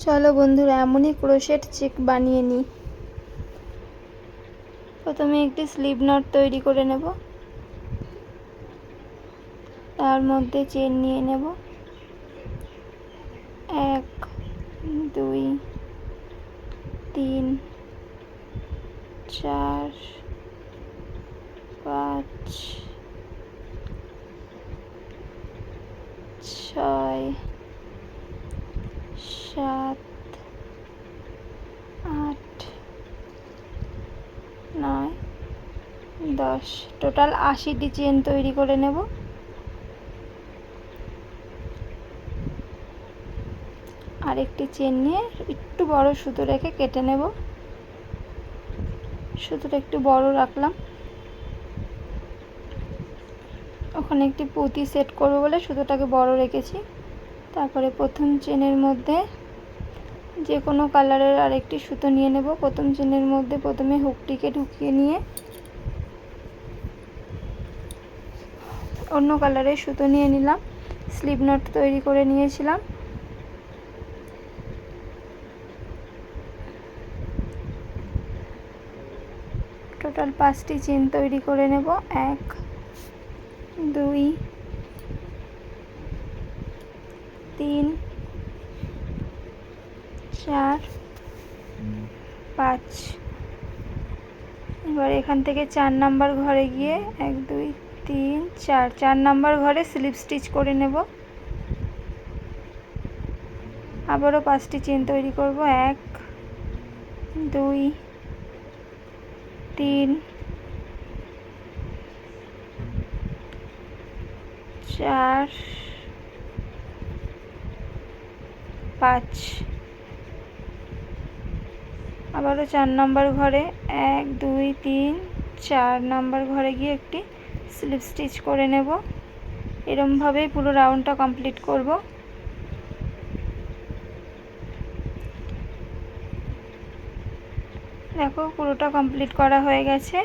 চলো বন্ধুরা এমনই ক্রোশেট চেক বানিয়ে নিই। প্রথমে একটি স্লিভ নট তৈরি করে নেব, তার মধ্যে চেন নিয়ে নেব 1 2 3 4 5 6 7 8 9 10 টোটাল 80টি চেন তৈরি করে নেব। আরেকটি চেন নিয়ে একটু বড় সুতো রেখে কেটে নেব। সুতোটা একটু বড় রাখলাম, ওখানে একটি পুঁতি সেট করব বলে সুতোটাকে বড় রেখেছি। তারপরে প্রথম চেনের মধ্যে যে কোনো কালারের আরেকটি সুতো নিয়ে নেব। প্রথম চেনের মধ্যে প্রথমে হুকটিকে ঢুকিয়ে নিয়ে অন্য কালারের সুতো নিয়ে নিলাম। স্লিভ নট তৈরি করে নিয়েছিলাম। টোটাল 5টি চেন তৈরি করে নেব। 1 2 3 4 5। এবার এখান থেকে 4 নাম্বার ঘরে গিয়ে 1 2 3 4 নাম্বার ঘরে স্লিপ স্টিচ করে নেব। আবারও 5টি চেন তৈরি করব। 1 2 3 4 5। আবারও 4 নাম্বার ঘরে 1 2 3 4 নাম্বার ঘরে গিয়ে একটি স্লিপ স্টিচ করে নেব। এরকমভাবেই পুরো রাউন্ডটা কমপ্লিট করব। দেখো পুরোটা কমপ্লিট করা হয়ে গেছে।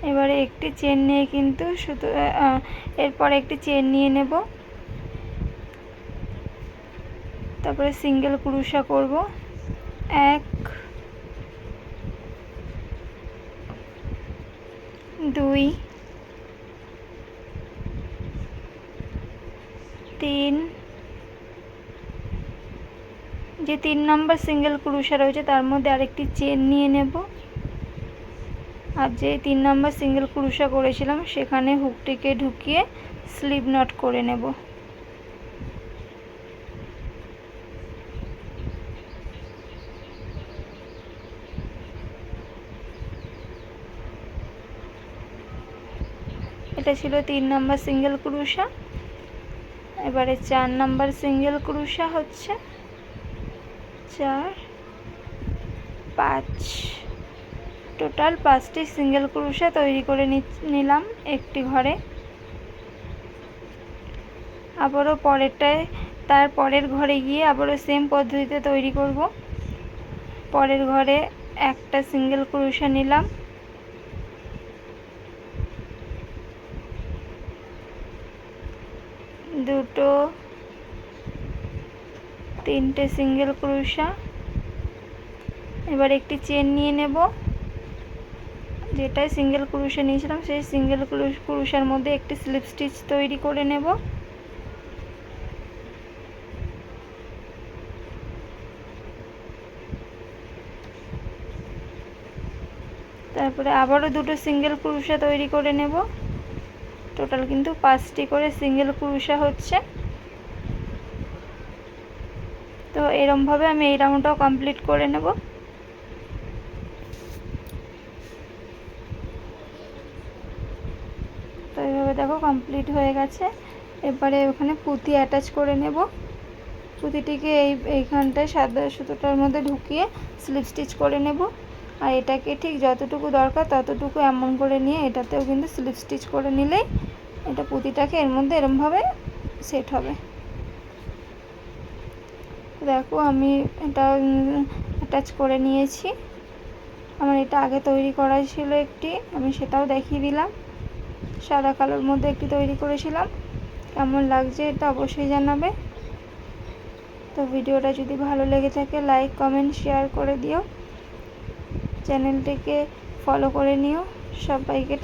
এবারে একটি চেন নিয়ে কিন্তু শুধু এরপর একটি চেন নিয়ে নেব। তারপরে সিঙ্গেল ক্রোশা করব। 1 2 3। যে 3 নাম্বার সিঙ্গেল ক্রোশা রয়েছে তার মধ্যে আরেকটি চেন নিয়ে নেব। আর যে 3 নাম্বার সিঙ্গেল ক্রোশা করেছিলাম সেখানে হুকটিকে ঢুকিয়ে স্লিভ নট করে নেব। এটা ছিল 3 নাম্বার সিঙ্গেল ক্রোশা। এবারে 4 নাম্বার সিঙ্গেল ক্রোশা হচ্ছে 4 5। টোটাল 5টি সিঙ্গেল ক্রোশা তৈরি করে নিলাম একটি ঘরে। আবারও পরেরটায় তার পরের ঘরে গিয়ে আবারও সেম পদ্ধতিতে তৈরি করব। পরের ঘরে একটা সিঙ্গেল ক্রোশা নিলাম, দুটো, তিনটে সিঙ্গেল ক্রোশা। এবার একটি চেন নিয়ে নেব। যেটাই সিঙ্গেল ক্রোশা নিয়েছিলাম সেই সিঙ্গেল ক্রোশার মধ্যে একটি স্লিপ স্টিচ তৈরি করে নেব। তারপরে আবারও দুটো সিঙ্গেল ক্রোশা তৈরি করে নেব। টোটাল কিন্তু 5টি করে সিঙ্গেল ক্রোশা হচ্ছে। তো এরমভাবে আমি এই রাউন্ডটাও কমপ্লিট করে নেব। তো এইভাবে দেখো কমপ্লিট হয়ে গেছে। এবারে ওখানে পুঁতি অ্যাটাচ করে নেব। পুঁতিটিকে এইখানটায় সাদা সুতোটার মধ্যে ঢুকিয়ে স্লিপ স্টিচ করে নেব। আর এটাকে ঠিক যতটুকু দরকার ততটুকু এমন করে নিয়ে এটাতেও কিন্তু স্লিপ স্টিচ করে নিলেই এটা পুঁতিটাকে এর মধ্যে এরমভাবে সেট হবে। দেখো আমি এটা অ্যাটাচ করে নিয়েছি। আমার এটা আগে তৈরি করা ছিল একটি, আমি সেটাও দেখিয়ে দিলাম। সাদা কালোর মধ্যে একটি তৈরি করেছিলাম। কেমন লাগছে এটা অবশ্যই জানাবে। তো তো ভিডিওটা যদি ভালো লেগে থাকে লাইক কমেন্ট শেয়ার করে দিও, চ্যানেলটিকে ফলো করে নিও। সবাইকে